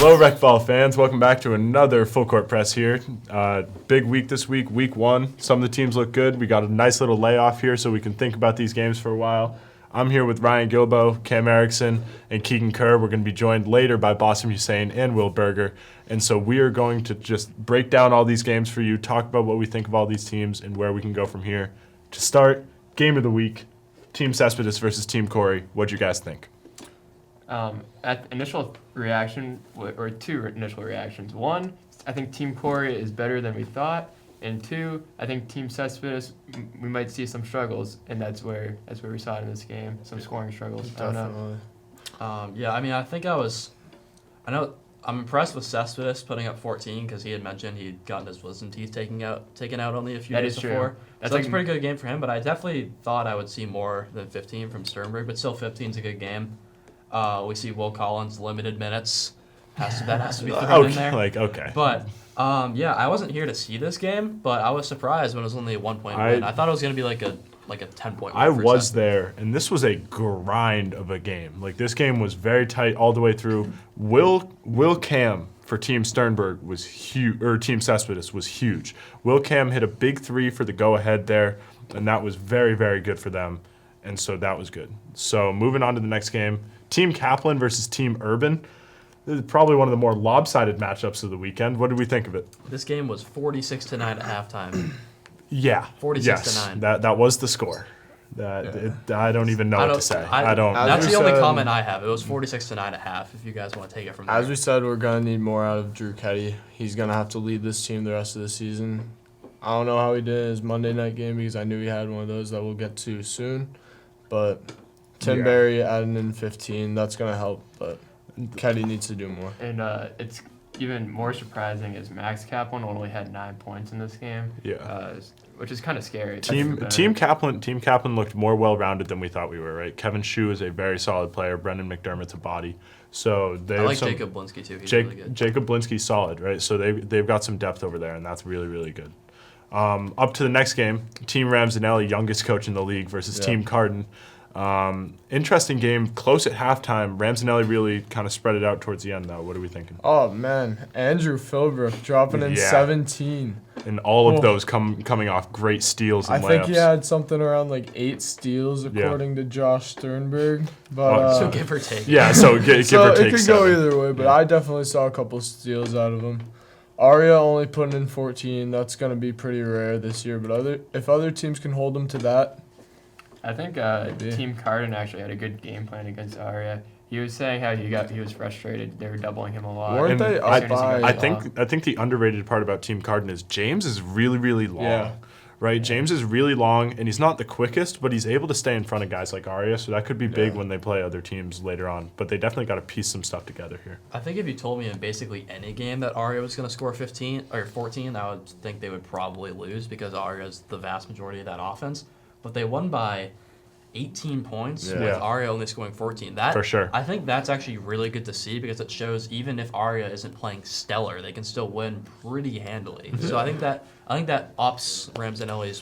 Hello, Rec Ball fans. Welcome back to another Full Court Press here. Big week this week, week one. Some of the teams look good. We got a nice little layoff here so we can think about these games for a while. I'm here with Ryan Gilbo, Cam Erickson, and Keegan Kerr. We're going to be joined later by Bassem Hussein and Will Berger. And so we are going to just break down all these games for you, talk about what we think of all these teams and where we can go from here. To start, game of the week, Team Cespedes versus Team Corey. What'd you guys think? At initial reaction, or two initial reactions. One, I think Team Corey is better than we thought, and two, I think Team Cespedes, we might see some struggles, and that's where we saw it in this game, some scoring struggles. Definitely. I'm impressed with Cespedes putting up 14 because he had mentioned he'd gotten his wisdom teeth taken out only a few days before. That's a pretty good game for him, but I definitely thought I would see more than 15 from Sternberg, but still 15 is a good game. We see Will Collins limited minutes. That has to be thrown in there. Okay. But I wasn't here to see this game, but I was surprised when it was only a 1 point win. I thought it was going to be like a 10-point win. I was there, and this was a grind of a game. Like, this game was very tight all the way through. Will Cam for Team Sternberg was huge, or Team Cespedes was huge. Will Cam hit a big three for the go-ahead there, and that was very, very good for them. And so that was good. So moving on to the next game, Team Kaplan versus Team Urban. This is probably one of the more lopsided matchups of the weekend. What did we think of it? This game was 46-9 at halftime. Yeah. 46-9. That was the score. I don't even know what to say. That's the only comment I have. It was 46-9 at half. If you guys want to take it from there. As we said, we're gonna need more out of Drew Keddy. He's gonna have to lead this team the rest of the season. I don't know how he did in his Monday night game because I knew he had one of those that we'll get to soon. But Tim Berry adding in 15, that's gonna help. But Keddy needs to do more. And it's even more surprising is Max Kaplan only had 9 points in this game. Yeah. Which is kind of scary. Team Kaplan looked more well-rounded than we thought we were, right? Kevin Shue is a very solid player. Brendan McDermott's a body. So I like Jacob Blinsky too. He's really good. Jacob Blinsky's solid, right? So they've got some depth over there, and that's really, really good. Up to the next game, Team Ramsdenelli, youngest coach in the league, versus Team Carden. Interesting game, close at halftime. Ramsdenelli really kind of spread it out towards the end, though. What are we thinking? Oh, man. Andrew Philbrook dropping in 17. And all of those coming off great steals and layups. I think he had something around like 8 steals, according to Josh Sternberg. But so give or take. Yeah, so give or take. It could go either way, but I definitely saw a couple steals out of him. Aria only putting in 14. That's going to be pretty rare this year. But if other teams can hold him to that, I think Team Carden actually had a good game plan against Aria. He was saying how he was frustrated. They were doubling him a lot. Weren't they up by? I think the underrated part about Team Carden is James is really, really long. Yeah. Right? James is really long, and he's not the quickest, but he's able to stay in front of guys like Aria, so that could be big when they play other teams later on. But they definitely got to piece some stuff together here. I think if you told me in basically any game that Aria was going to score 15 or 14, I would think they would probably lose because Aria is the vast majority of that offense. But they won by 18 points with Aria only scoring 14. That, for sure. I think that's actually really good to see because it shows even if Aria isn't playing stellar, they can still win pretty handily. So I think that ups Ramsdenelli's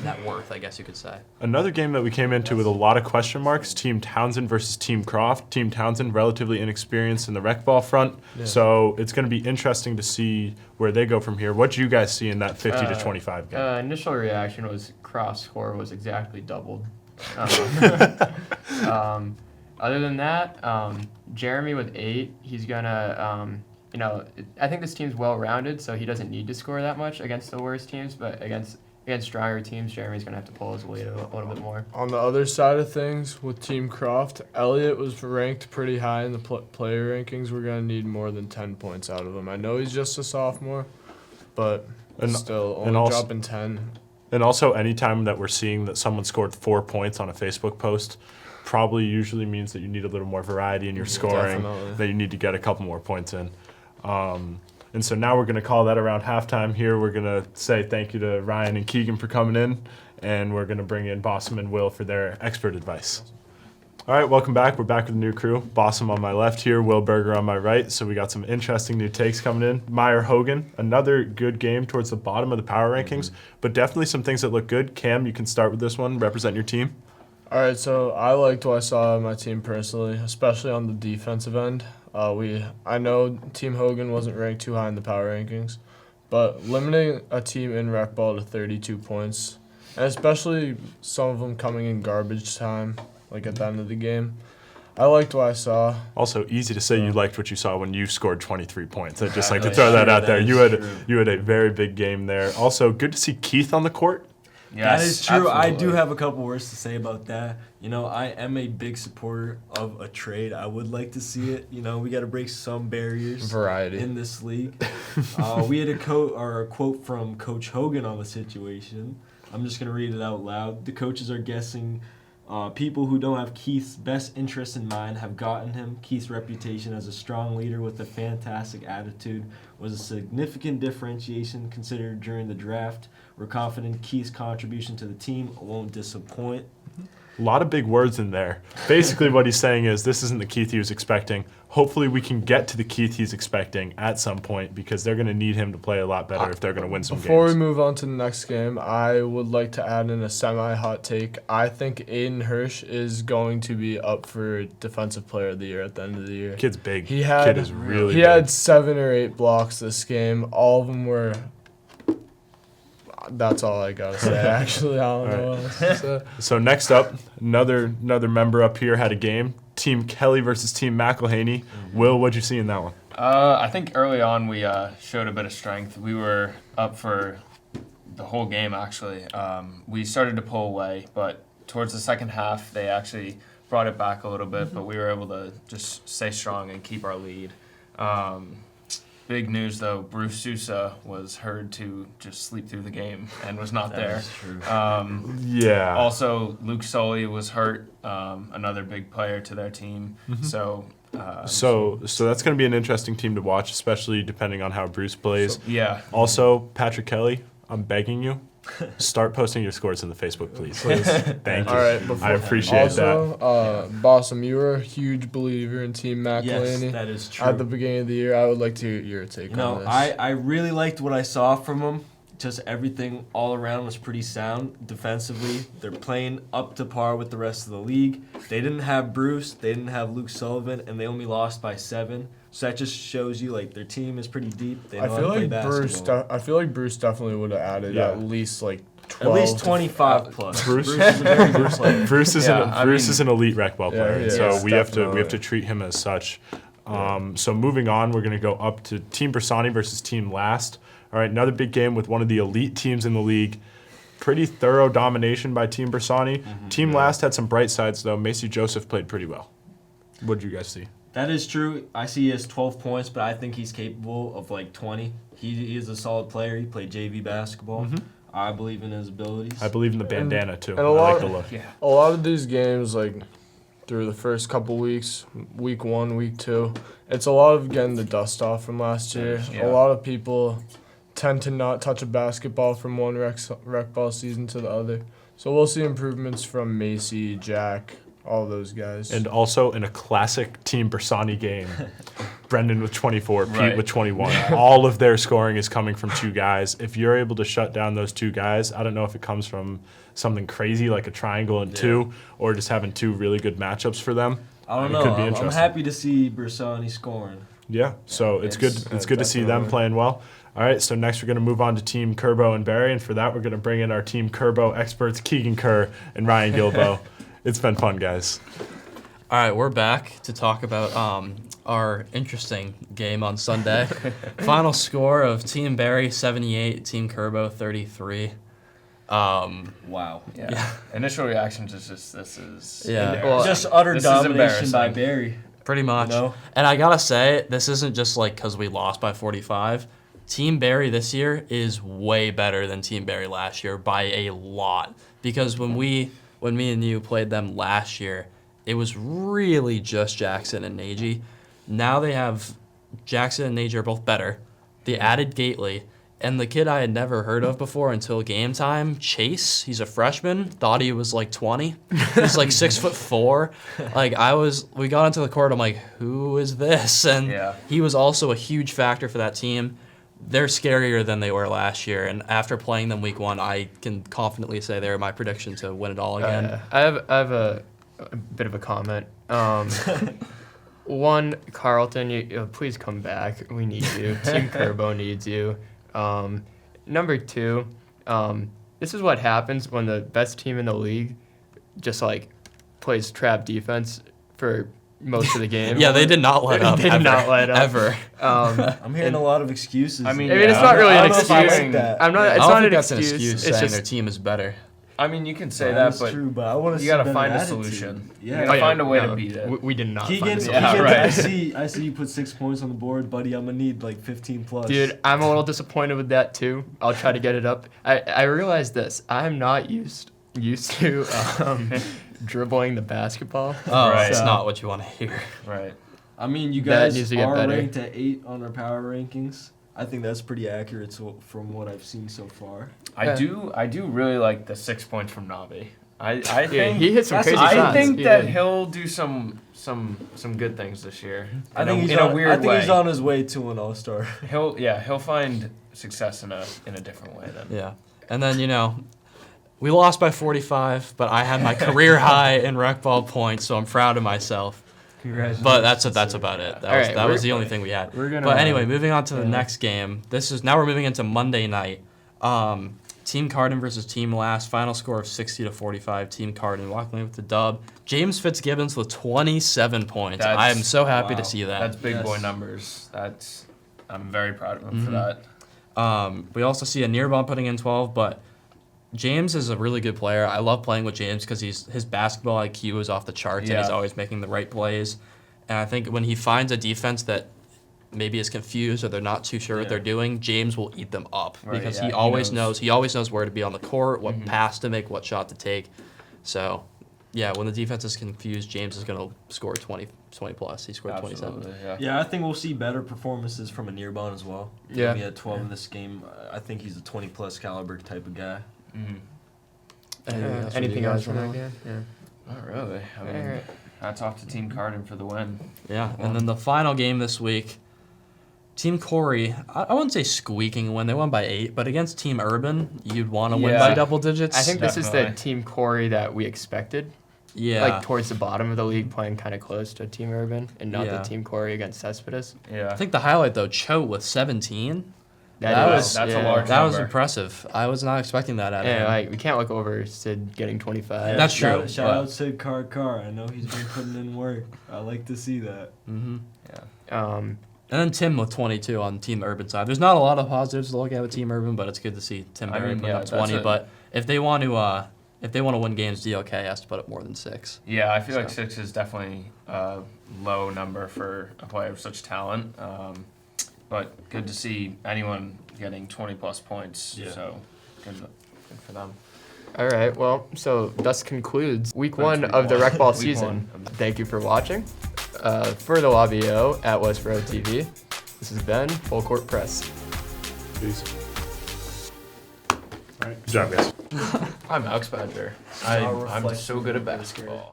net worth, I guess you could say. Another game that we came into with a lot of question marks, Team Townsend versus Team Croft. Team Townsend relatively inexperienced in the rec ball front, so it's going to be interesting to see where they go from here. What do you guys see in that 50 to 25 game? Initial reaction was Croft's score was exactly doubled. Other than that, Jeremy with 8, he's gonna, I think this team's well-rounded, so he doesn't need to score that much against the worst teams, but against stronger teams, Jeremy's gonna have to pull his weight a little bit more. On the other side of things, with Team Croft, Elliott was ranked pretty high in the player rankings. We're gonna need more than 10 points out of him. I know he's just a sophomore, but still only dropping 10. And also, anytime that we're seeing that someone scored 4 points on a Facebook post, probably usually means that you need a little more variety in your scoring, that you need to get a couple more points in. And so now we're going to call that around halftime here. We're going to say thank you to Ryan and Keegan for coming in, and we're going to bring in Bassem and Will for their expert advice. All right, welcome back. We're back with a new crew. Bassem on my left here, Will Berger on my right. So we got some interesting new takes coming in. Meyer Hogan, another good game towards the bottom of the power rankings, but definitely some things that look good. Cam, you can start with this one. Represent your team. All right, so I liked what I saw of my team personally, especially on the defensive end. I know Team Hogan wasn't ranked too high in the power rankings, but limiting a team in rec ball to 32 points, and especially some of them coming in garbage time, like at the end of the game, I liked what I saw. Also, easy to say you liked what you saw when you scored 23 points. I'd just like to throw that out there. You had a very big game there. Also, good to see Keith on the court. Yes, that is true. Absolutely. I do have a couple words to say about that. You know, I am a big supporter of a trade. I would like to see it. You know, we got to break some barriers. Variety in this league. We had a quote from Coach Hogan on the situation. I'm just gonna read it out loud. The coaches are guessing. People who don't have Keith's best interest in mind have gotten him. Keith's reputation as a strong leader with a fantastic attitude was a significant differentiation considered during the draft. We're confident Keith's contribution to the team won't disappoint. A lot of big words in there. Basically, what he's saying is this isn't the Keith he was expecting. Hopefully, we can get to the Keith he's expecting at some point because they're going to need him to play a lot better if they're going to win some Before games. we move on to the next game, I would like to add in a semi-hot take. I think Aiden Hirsch is going to be up for Defensive Player of the Year at the end of the year. Kid's big. He Kid is really big. had 7 or 8 blocks this game. All of them were. That's all I gotta say. Actually, I don't know what else to say. So next up, another member up here had a game. Team Kelly versus Team McElhaney. Will, what'd you see in that one? I think early on we showed a bit of strength. We were up for the whole game, actually. We started to pull away, but towards the second half, they actually brought it back a little bit, but we were able to just stay strong and keep our lead. Big news, though, Bruce Sousa was heard to just sleep through the game and was not there. That's true. Yeah. Also, Luke Sully was hurt, another big player to their team. So that's going to be an interesting team to watch, especially depending on how Bruce plays. yeah. Also, Patrick Kelly, I'm begging you, start posting your scores in the Facebook, please. Thank you. All right, I appreciate that. Also, Bossum, you were a huge believer in Team Yes, McElhaney. that is true. At the beginning of the year, I would like to hear your take You know, on this. I really liked what I saw from them. Just everything all around was pretty sound defensively. They're playing up to par with the rest of the league. They didn't have Bruce, they didn't have Luke Sullivan, and they only lost by 7. So that just shows you like their team is pretty deep. They know how to play basketball. I feel like Bruce definitely would have added at least like 12. At least 25 plus. Bruce- Bruce is a very good player. Bruce is an elite rec ball player, he and so is, we have definitely. to treat him as such. So moving on, we're going to go up to Team Bersani versus Team Last. All right, another big game with one of the elite teams in the league. Pretty thorough domination by Team Bersani. Team Last had some bright sides though. Macy Joseph played pretty well. What did you guys see? That is true. I see he has 12 points, but I think he's capable of like 20. He is a solid player. He played JV basketball. I believe in his abilities. I believe in the bandana too. and I a like lot- the look. A lot of these games, like through the first couple weeks, week 1, week 2, it's a lot of getting the dust off from last year. Yeah. A lot of people tend to not touch a basketball from one rec ball season to the other. So we'll see improvements from Macy, Jack, all those guys. And also in a classic Team Bersani game, Brendan with 24, Pete Right. with 21. All of their scoring is coming from 2 guys. If you're able to shut down those 2 guys, I don't know if it comes from something crazy like a triangle and 2, or just having 2 really good matchups for them. I don't It know. could be I'm interesting. happy to see Bersani scoring. Yeah, so it's good. It's good to see them definitely. playing well. All right, so next we're going to move on to Team Kerbo and Barry, and for that we're going to bring in our Team Kerbo experts, Keegan Kerr and Ryan Gilbo. It's been fun, guys. All right, we're back to talk about our interesting game on Sunday. Final score of Team Barry 78, Team Kerbo 33. Wow. Yeah. Initial reactions is just this is Yeah. embarrassing. Well, Just utter This is domination by embarrassing. Barry. Pretty much. You know? And I gotta say, this isn't just like because we lost by 45. Team Barry this year is way better than Team Barry last year by a lot. Because when me and you played them last year, it was really just Jackson and Nagy. Now they have Jackson and Nagy are both better. They added Gately. And the kid I had never heard of before until game time, Chase, he's a freshman, thought he was like 20. He's like 6'4". Like we got into the court, I'm like, who is this? And Yeah. he was also a huge factor for that team. they're scarier than they were last year. And after playing them week 1, I can confidently say they're my prediction to win it all again. I have a bit of a comment. One, Carlton, you please come back. We need you. Team Kerbo needs you. Number 2, this is what happens when the best team in the league just like plays trap defense for most of the game. Yeah, they did not let up. They did not let up. Ever. I'm hearing a lot of excuses. I mean, it's not really an I don't know if I excuse. like that. I'm not. I It's don't not think an that's excuse. an excuse It's saying just their team is better. I mean, you can say That that, is but true, but I want to you got to find a solution. Yeah. You got to find a way no, to beat it. We did not. Keegan, find a Keegan, solution. right. I see you put 6 points on the board, buddy. I'm gonna need like 15 plus. Dude, I'm a little disappointed with that too. I'll try to get it up. I realize this. I'm not used to dribbling the basketball. Oh, Right. it's So- not what you want to hear. Right. I mean, you That guys needs to get are better. ranked at 8 on our power rankings. I think that's pretty accurate from what I've seen so far. I do really like the 6 points from Navi. I Yeah, think he hit some that's- crazy I shots. think He that did. he'll do some good things this year. I In think a, he's in on, a weird I think way. he's on his way to an all-star. He'll find success in a different way then. Yeah. And then, we lost by 45, but I had my career high in rec ball points, so I'm proud of myself. Congratulations. But that's about it. That All was, right, that was we're- the only thing we had. we're gonna, But anyway, moving on to the yeah. next game. Now we're moving into Monday night. Team Cardin versus Team Last. Final score of 60-45. Team Cardin walking away with the dub. James Fitzgibbons with 27 points. I am so happy to wow. see that. That's big boy Yes. numbers. I'm very proud of him for that. We also see a Nearbon putting in 12, but James is a really good player. I love playing with James because his basketball IQ is off the charts and he's Yeah. always making the right plays. And I think when he finds a defense that maybe is confused or they're not too sure what Yeah. they're doing, James will eat them up Right, because yeah, he he always knows. knows where to be on the court, what pass to make, what shot to take. So, yeah, when the defense is confused, James is going to score 20 plus. He scored 27. Absolutely, yeah. Yeah, I think we'll see better performances from a Nearbon as well. Yeah. He had 12 in this game. I think he's a 20-plus caliber type of guy. Anything else from that game? Yeah. Not really. I mean, Alright. hats off to Team Cardin for the win. Yeah, and then the final game this week, Team Corey, I wouldn't say squeaking win. They won by 8, but against Team Urban, you'd want to win by Yeah. double digits. I think this is the Definitely. Team Corey that we expected. yeah. Like towards the bottom of the league, playing kind of close to Team Urban, and not Yeah. the Team Corey against Cespedes. Yeah. I think the highlight though, Choate with 17. That was- that's a yeah. large That was number. impressive. I was not expecting that out of Yeah, him. like we can't look over Sid getting 25. That's shout, true, Shout but- out to Carr. I know he's been putting in work. I like to see that. hmm Um, And then Tim with 22 on Team Urban side. There's not a lot of positives to look at with Team Urban, but it's good to see Tim I Barry mean, put yeah, up that's 20. it. But if they want to win games, DLK has to put up more than 6. Yeah, I feel like So. 6 is definitely a low number for a player of such talent. But good to see anyone getting 20 plus points. Yeah. So good for them. all right, well, so thus concludes week That's 1 week of the one. Rec Ball Week season. one. Thank you for watching. For the Lobby-O at Westboro TV, this has been Full Court Press. Peace. All right. Good job, guys. I'm Alex Badger. Not I'm reflecting so good at on the basketball.